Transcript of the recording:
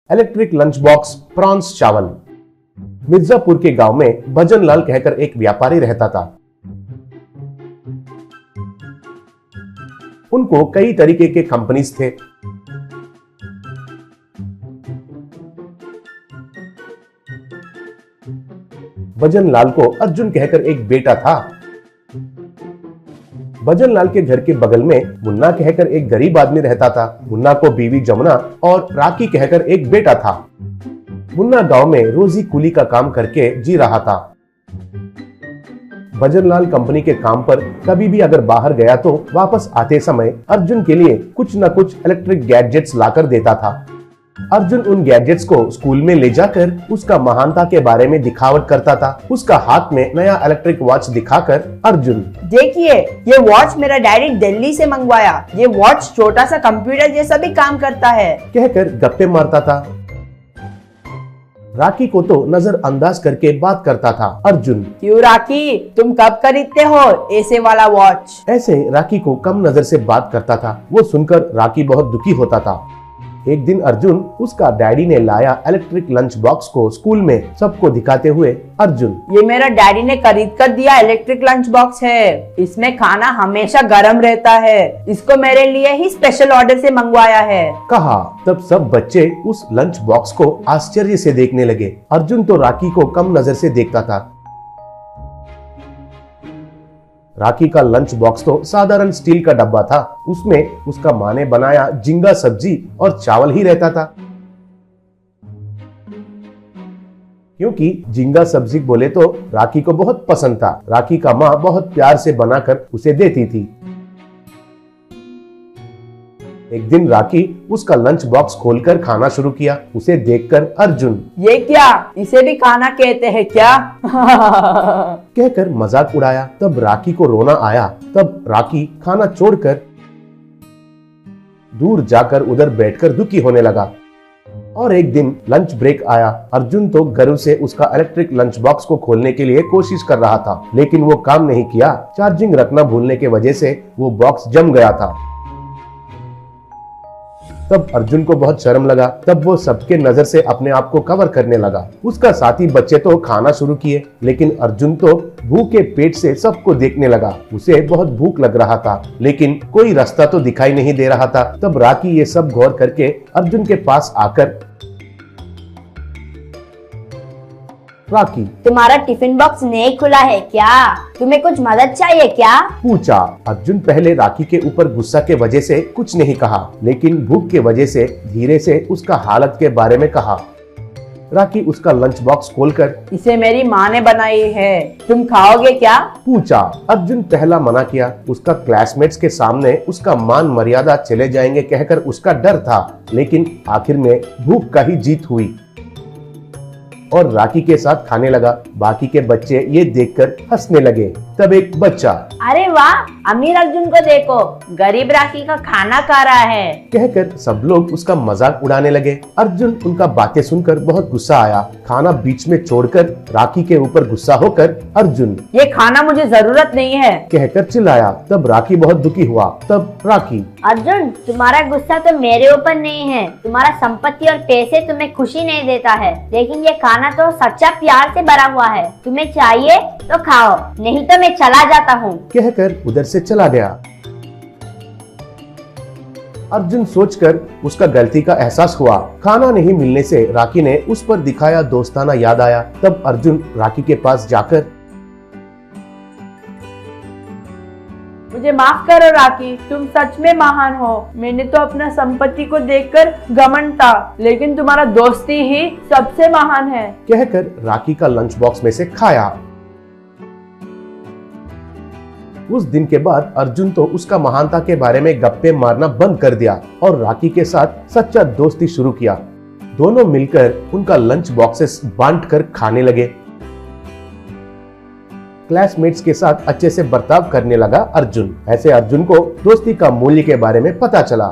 Electric lunch box prawns चावल। मिर्जापुर के गांव में भजन लाल कहकर एक व्यापारी रहता था। उनको कई तरीके के कंपनीज थे। भजन लाल को अर्जुन कहकर एक बेटा था। भजन लाल के घर के बगल में मुन्ना कहकर एक गरीब आदमी रहता था। मुन्ना को बीवी जमुना और राखी कहकर एक बेटा था। मुन्ना गांव में रोजी कुली का काम करके जी रहा था। भजन लाल कंपनी के काम पर कभी भी अगर बाहर गया तो वापस आते समय अर्जुन के लिए कुछ न कुछ इलेक्ट्रिक गैजेट्स लाकर देता था। अर्जुन उन गैजेट्स को स्कूल में ले जाकर उसका महानता के बारे में दिखावट करता था। उसका हाथ में नया इलेक्ट्रिक वॉच दिखाकर अर्जुन, देखिए ये वॉच मेरा डैडी दिल्ली से मंगवाया। ये वॉच छोटा सा कंप्यूटर जैसा भी काम करता है कहकर गप्पे मारता था। राखी को तो नजरअंदाज करके बात करता था अर्जुन। क्यों राखी, तुम कब खरीदते हो ऐसे वाला वॉच? ऐसे राखी को कम नजर से बात करता था। वो सुनकर राखी बहुत दुखी होता था। एक दिन अर्जुन उसका डैडी ने लाया इलेक्ट्रिक लंच बॉक्स को स्कूल में सबको दिखाते हुए, अर्जुन, ये मेरा डैडी ने खरीद कर दिया इलेक्ट्रिक लंच बॉक्स है। इसमें खाना हमेशा गर्म रहता है। इसको मेरे लिए ही स्पेशल ऑर्डर से मंगवाया है कहा। तब सब बच्चे उस लंच बॉक्स को आश्चर्य से देखने लगे। अर्जुन तो राखी को कम नजर से देखता था। राखी का लंच बॉक्स तो साधारण स्टील का डब्बा था। उसमें उसका माँ ने बनाया झींगा सब्जी और चावल ही रहता था। क्योंकि झींगा सब्जी बोले तो राखी को बहुत पसंद था। राखी का माँ बहुत प्यार से बनाकर उसे देती थी। एक दिन राखी उसका लंच बॉक्स खोलकर खाना शुरू किया। उसे देखकर अर्जुन, ये क्या, इसे भी खाना कहते हैं क्या? कहकर मजाक उड़ाया। तब राखी को रोना आया। तब राखी खाना छोड़कर दूर जाकर उधर बैठकर दुखी होने लगा। और एक दिन लंच ब्रेक आया। अर्जुन तो गर्व से उसका इलेक्ट्रिक लंच बॉक्स को खोलने के लिए कोशिश कर रहा था, लेकिन वो काम नहीं किया। चार्जिंग रखना भूलने की वजह से वो बॉक्स जम गया था। तब अर्जुन को बहुत शर्म लगा। तब वो सबके नजर से अपने आप को कवर करने लगा। उसका साथी बच्चे तो खाना शुरू किए, लेकिन अर्जुन तो भूखे पेट से सबको देखने लगा। उसे बहुत भूख लग रहा था, लेकिन कोई रास्ता तो दिखाई नहीं दे रहा था। तब राखी ये सब गौर करके अर्जुन के पास आकर, राखी, तुम्हारा टिफिन बॉक्स नहीं खुला है क्या? तुम्हें कुछ मदद चाहिए क्या? पूछा। अर्जुन पहले राखी के ऊपर गुस्सा के वजह से कुछ नहीं कहा, लेकिन भूख के वजह से धीरे से उसका हालत के बारे में कहा। राखी उसका लंच बॉक्स खोलकर, इसे मेरी माँ ने बनाई है, तुम खाओगे क्या? पूछा। अर्जुन पहला मना किया। उसका क्लासमेट्स के सामने उसका मान मर्यादा चले जाएंगे कहकर उसका डर था, लेकिन आखिर में भूख का ही जीत हुई और राखी के साथ खाने लगा। बाकी के बच्चे ये देखकर हंसने लगे। तब एक बच्चा, अरे वाह, अमीर अर्जुन को देखो, गरीब राखी का खाना खा रहा है, कहकर सब लोग उसका मजाक उड़ाने लगे। अर्जुन उनका बातें सुनकर बहुत गुस्सा आया। खाना बीच में छोड़कर राखी के ऊपर गुस्सा होकर अर्जुन, ये खाना मुझे जरूरत नहीं है, कहकर चिल्लाया। तब राखी बहुत दुखी हुआ। तब राखी, अर्जुन तुम्हारा गुस्सा तो मेरे ऊपर नहीं है, तुम्हारा संपत्ति और पैसे तुम्हें खुशी नहीं देता है, लेकिन ये खाना तो सच्चा प्यार से भरा हुआ है। तुम्हें चाहिए तो खाओ, नहीं तो मैं चला जाता हूँ, कहकर उधर से चला गया। अर्जुन सोचकर उसका गलती का एहसास हुआ। खाना नहीं मिलने से राखी ने उस पर दिखाया दोस्ताना याद आया। तब अर्जुन राखी के पास जाकर, मुझे माफ करो राखी, तुम सच में महान हो। मैंने तो अपना संपत्ति को देखकर घमंड था, लेकिन तुम्हारा दोस्ती ही सबसे महान है, कहकर राखी का लंच बॉक्स में से खाया। उस दिन के बाद अर्जुन तो उसका महानता के बारे में गप्पे मारना बंद कर दिया और राखी के साथ सच्चा दोस्ती शुरू किया। दोनों मिलकर उनका लंच बॉक्सेस बांटकर खाने लगे। क्लासमेट्स के साथ अच्छे से बर्ताव करने लगा अर्जुन। ऐसे अर्जुन को दोस्ती का मूल्य के बारे में पता चला।